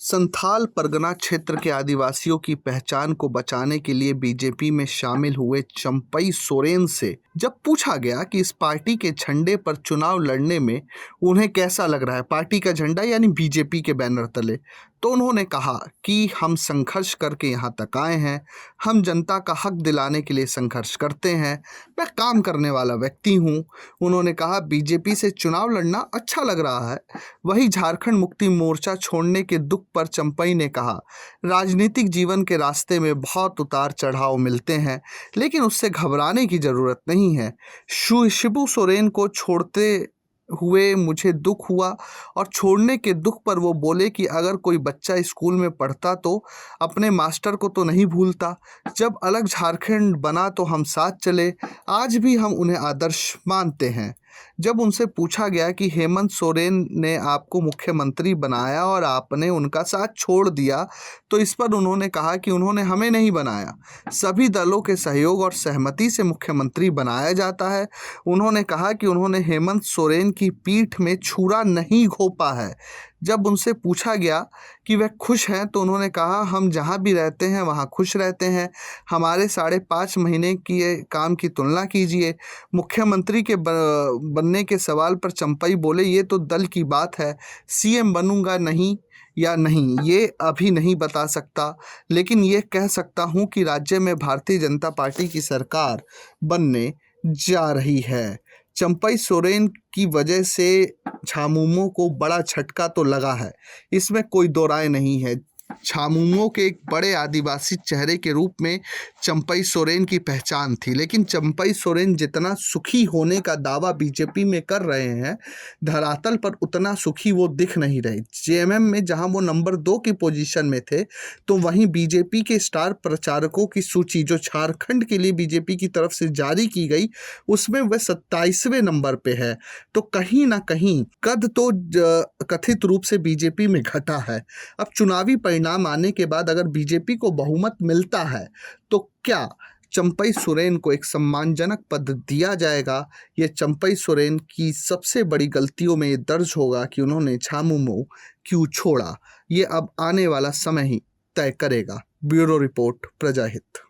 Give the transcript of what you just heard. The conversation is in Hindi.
संथाल परगना क्षेत्र के आदिवासियों की पहचान को बचाने के लिए बीजेपी में शामिल हुए चंपई सोरेन से जब पूछा गया कि इस पार्टी के झंडे पर चुनाव लड़ने में उन्हें कैसा लग रहा है, पार्टी का झंडा यानी बीजेपी के बैनर तले, तो उन्होंने कहा कि हम संघर्ष करके यहाँ तक आए हैं, हम जनता का हक दिलाने के लिए संघर्ष करते हैं, मैं काम करने वाला व्यक्ति हूँ। उन्होंने कहा बीजेपी से चुनाव लड़ना अच्छा लग रहा है। वहीं झारखंड मुक्ति मोर्चा छोड़ने के दुख पर चंपई ने कहा राजनीतिक जीवन के रास्ते में बहुत उतार चढ़ाव मिलते हैं, लेकिन उससे घबराने की जरूरत नहीं है। शिबू सोरेन को छोड़ते हुए मुझे दुख हुआ और छोड़ने के दुख पर वो बोले कि अगर कोई बच्चा स्कूल में पढ़ता तो अपने मास्टर को तो नहीं भूलता। जब अलग झारखंड बना तो हम साथ चले, आज भी हम उन्हें आदर्श मानते हैं। जब उनसे पूछा गया कि हेमंत सोरेन ने आपको मुख्यमंत्री बनाया और आपने उनका साथ छोड़ दिया, तो इस पर उन्होंने कहा कि उन्होंने हमें नहीं बनाया, सभी दलों के सहयोग और सहमति से मुख्यमंत्री बनाया जाता है। उन्होंने कहा कि उन्होंने हेमंत सोरेन की पीठ में छुरा नहीं घोंपा है। जब उनसे पूछा गया कि वह खुश हैं, तो उन्होंने कहा हम जहां भी रहते हैं वहां खुश रहते हैं। हमारे 5.5 महीने की काम की तुलना कीजिए। मुख्यमंत्री के बनने के सवाल पर चंपई बोले ये तो दल की बात है, सीएम बनूंगा नहीं या नहीं ये अभी नहीं बता सकता, लेकिन ये कह सकता हूँ कि राज्य में भारतीय जनता पार्टी की सरकार बनने जा रही है। चंपई सोरेन की वजह से झामुमो को बड़ा झटका तो लगा है, इसमें कोई दो राय नहीं है। झामुमो के एक बड़े आदिवासी चेहरे के रूप में चंपई सोरेन की पहचान थी, लेकिन चंपई सोरेन जितना सुखी होने का दावा बीजेपी में कर रहे हैं, धरातल पर उतना सुखी वो दिख नहीं रहे। जेएमएम में जहां वो नंबर 2 की पोजीशन में थे, तो वहीं बीजेपी के स्टार प्रचारकों की सूची जो झारखंड के लिए बीजेपी की तरफ से जारी की गई, उसमें वह 27वें नंबर पे है। तो कहीं ना कहीं कद तो कथित रूप से बीजेपी में घटा है। अब चुनावी परिणाम आने के बाद अगर बीजेपी को बहुमत मिलता है तो क्या चंपई सोरेन को एक सम्मानजनक पद दिया जाएगा? ये चंपई सोरेन की सबसे बड़ी गलतियों में ये दर्ज होगा कि उन्होंने झामुमो क्यों छोड़ा। ये अब आने वाला समय ही तय करेगा। Bureau report, प्रजाहित।